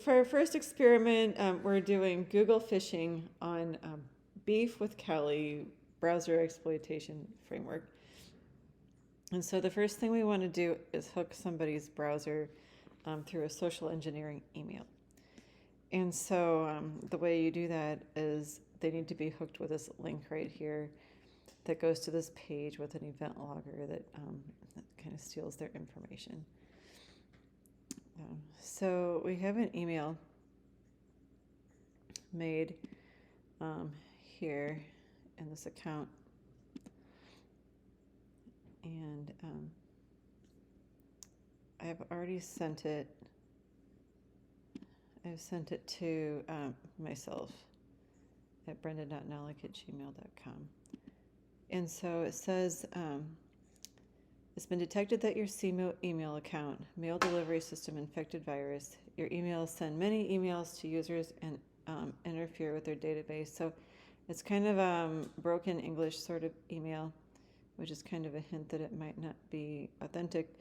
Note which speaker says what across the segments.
Speaker 1: For our first experiment, we're doing Google phishing on Beef with Kelly browser exploitation framework. And so the first thing we want to do is hook somebody's browser through a social engineering email. And so the way you do that is they need to be hooked with this link right here that goes to this page with an event logger that kind of steals their information. So we have an email made here in this account, and I've already sent it. I've sent it to myself at brenda.nalik@gmail.com. And so it says, it's been detected that your CMO email account, mail delivery system infected virus. Your emails send many emails to users and interfere with their database. So it's kind of broken English sort of email, which is kind of a hint that it might not be authentic.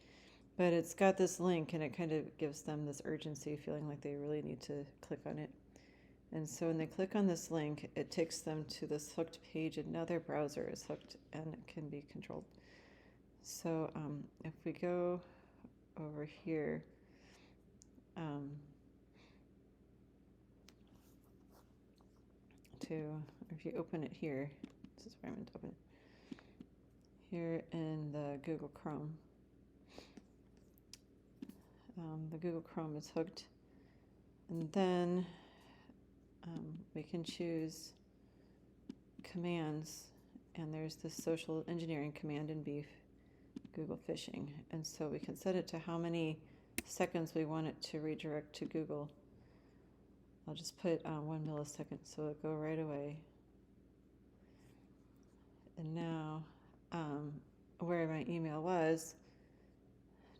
Speaker 1: But it's got this link, and it kind of gives them this urgency, feeling like they really need to click on it. And so when they click on this link, it takes them to this hooked page, and now their browser is hooked and it can be controlled. So if we go over here, if you open it here, this is where I'm going to open it, here in the Google Chrome. The Google Chrome is hooked, and then we can choose commands, and there's this social engineering command in Beef, Google phishing, and so we can set it to how many seconds we want it to redirect to Google. I'll just put 1 millisecond so it'll go right away. And now where my email was,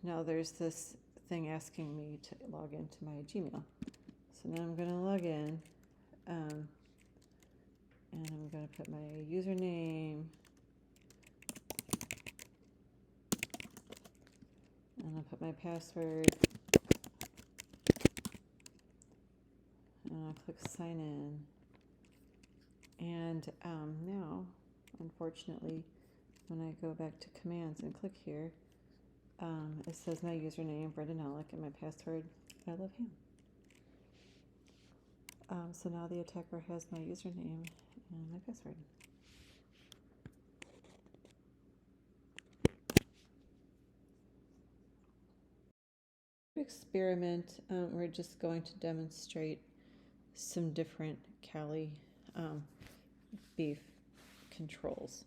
Speaker 1: now there's this thing asking me to log into my Gmail. So now I'm going to log in, and I'm going to put my username, and I'll put my password, and I'll click sign in. And now, unfortunately, when I go back to commands and click here, it says my username, Brenda Nalik, and my password, I love him. So now the attacker has my username and my password. Experiment, we're just going to demonstrate some different Kali Beef controls.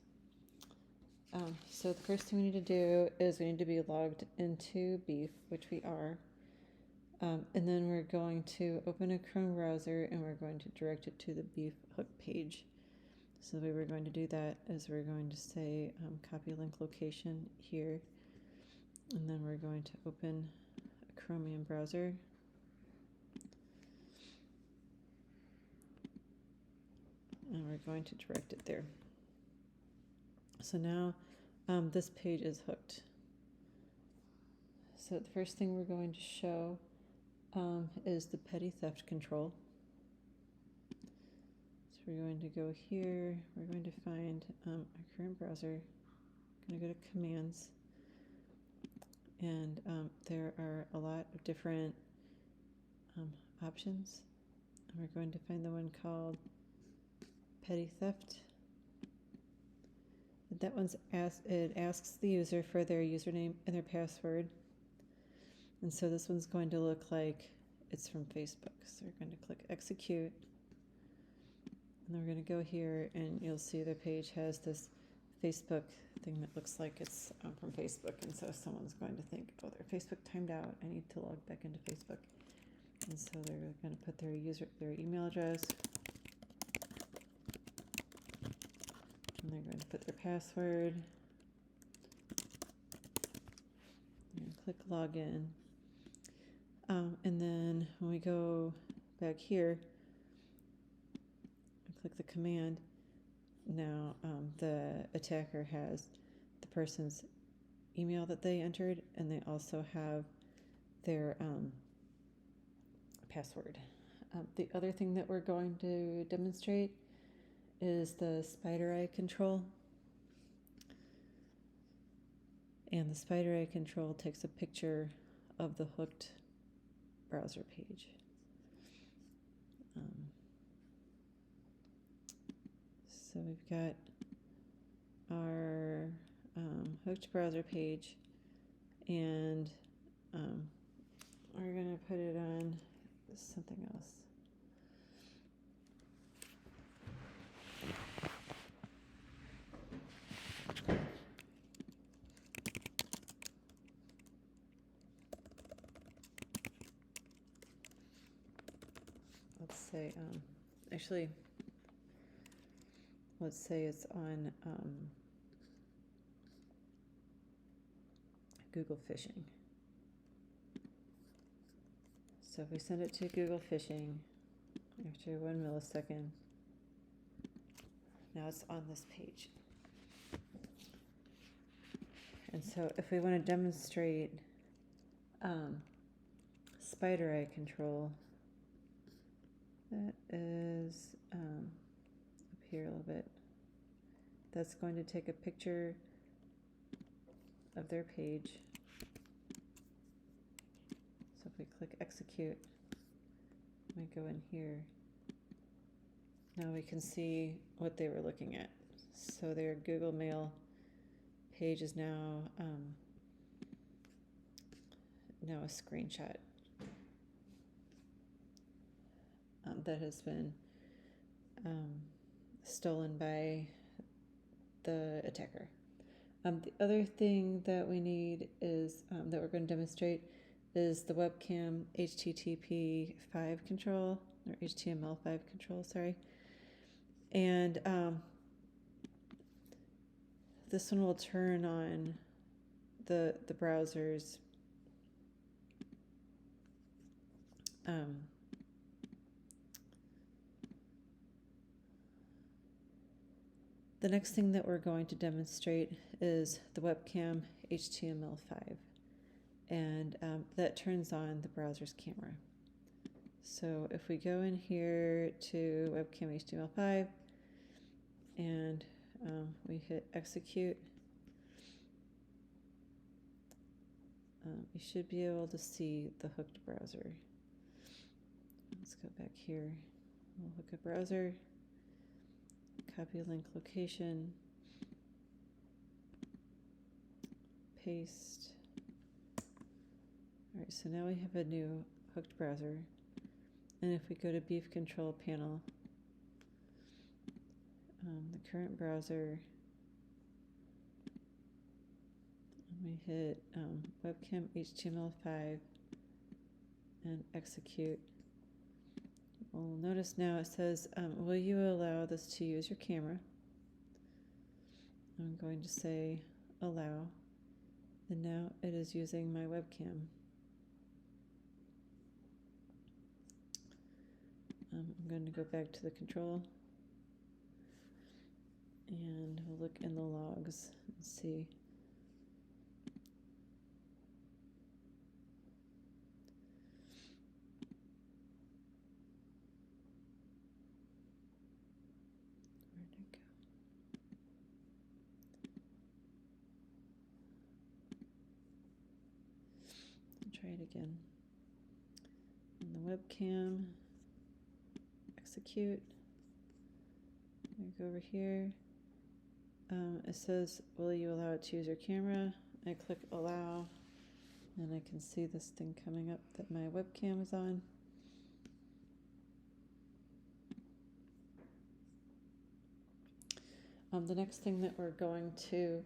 Speaker 1: So the first thing we need to do is we need to be logged into Beef, which we are. And then we're going to open a Chrome browser, and we're going to direct it to the Beef hook page. So the way we're going to do that is we're going to say copy link location here, and then we're going to open a Chromium browser. And we're going to direct it there. So now this page is hooked. So the first thing we're going to show is the petty theft control. So we're going to go here, we're going to find our current browser, I'm going to go to commands, and there are a lot of different options. And we're going to find the one called petty theft. And that one's it asks the user for their username and their password. And so this one's going to look like it's from Facebook. So we're going to click execute. And then we're going to go here, and you'll see the page has this Facebook thing that looks like it's from Facebook. And so someone's going to think, oh, their Facebook timed out. I need to log back into Facebook. And so they're going to put their email address. And they're going to put their password. And click login. And then when we go back here and click the command, now the attacker has the person's email that they entered, and they also have their password. The other thing that we're going to demonstrate is the spider eye control. And the spider eye control takes a picture of the hooked browser page. So we've got our hooked browser page, and we're going to put it on something else. Let's say, actually, let's say it's on Google Phishing. So if we send it to Google Phishing after 1 millisecond, now it's on this page. And so if we want to demonstrate spider eye control, that is up here a little bit. That's going to take a picture of their page. So if we click execute, we go in here. Now we can see what they were looking at. So their Google Mail page is now a screenshot that has been stolen by the attacker. The other thing that we need is that we're going to demonstrate is the webcam HTTP5 control, or HTML5 control, sorry. And this one will turn on the browser's the next thing that we're going to demonstrate is the webcam HTML5, and that turns on the browser's camera. So if we go in here to webcam HTML5 and we hit execute, you should be able to see the hooked browser. Let's go back here. We'll hook a browser, copy link location, paste. All right, so now we have a new hooked browser. And if we go to beef control panel, the current browser, and we hit webcam HTML5 and execute. We'll notice now it says, will you allow this to use your camera? I'm going to say allow, and now it is using my webcam. I'm going to go back to the control, and we'll look in the logs and see. Where'd it go? I'll try it again. On the webcam, execute. I go over here. It says, will you allow it to use your camera? I click allow, and I can see this thing coming up that my webcam is on. The next thing that we're going to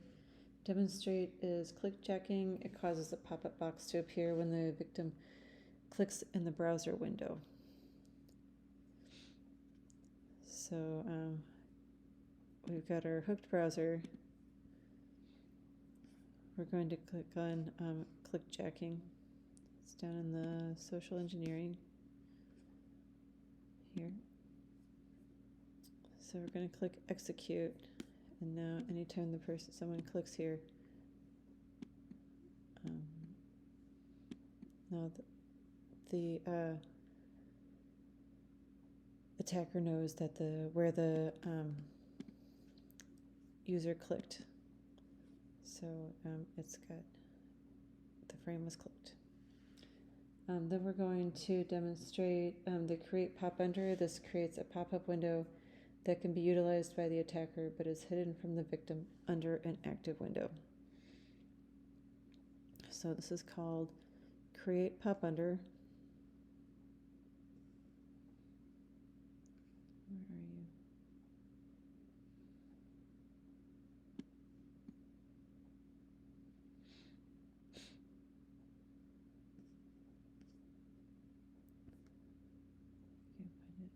Speaker 1: demonstrate is clickjacking. It causes a pop-up box to appear when the victim clicks in the browser window. So we've got our hooked browser. We're going to click on clickjacking. It's down in the social engineering here. So we're going to click execute, and now anytime someone clicks here, now attacker knows that where the user clicked. So it's got, the frame was clicked. Then we're going to demonstrate the create pop under. This creates a pop-up window that can be utilized by the attacker but is hidden from the victim under an active window. So this is called create pop under. Where are you? Can't find it.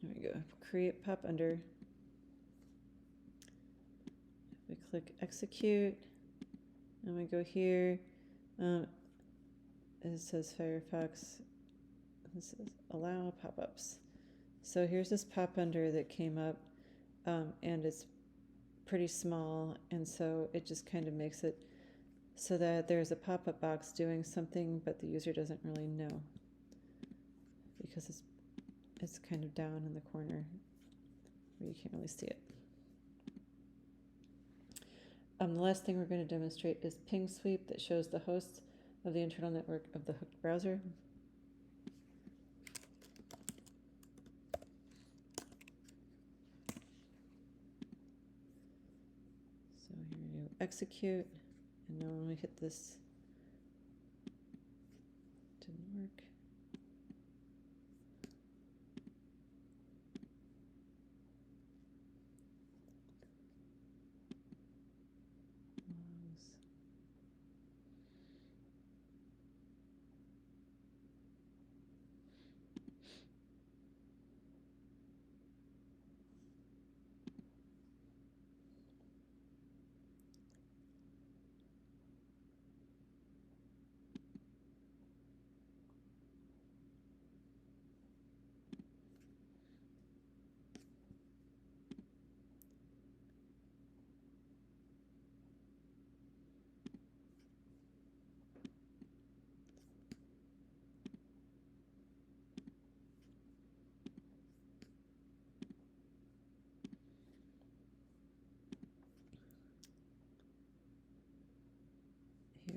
Speaker 1: There we go. Create pop under. We click execute, and we go here. It says Firefox. This is allow pop-ups. So here's this pop under that came up, and it's pretty small, and so it just kind of makes it so that there's a pop-up box doing something, but the user doesn't really know because it's kind of down in the corner where you can't really see it. The last thing we're going to demonstrate is ping sweep that shows the hosts of the internal network of the hooked browser. So here you execute, and now when we hit this, didn't work.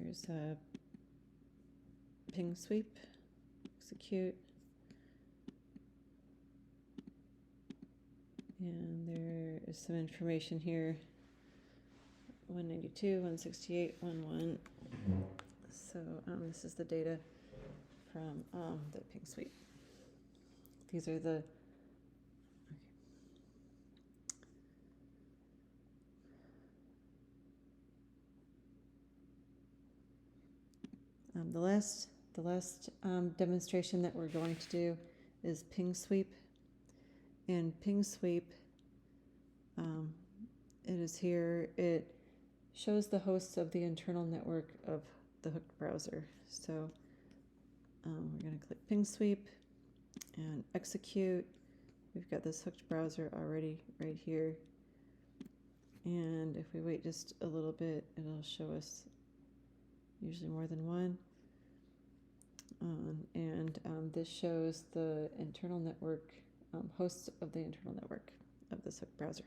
Speaker 1: Here's a ping sweep, execute, and there is some information here, 192, 168.11. So this is the data from the ping sweep. These are the the last demonstration that we're going to do is ping sweep. And ping sweep, it is here. It shows the hosts of the internal network of the hooked browser. So we're going to click ping sweep and execute. We've got this hooked browser already right here. And if we wait just a little bit, it'll show us usually more than one. This shows the internal network, hosts of the internal network of this hooked browser.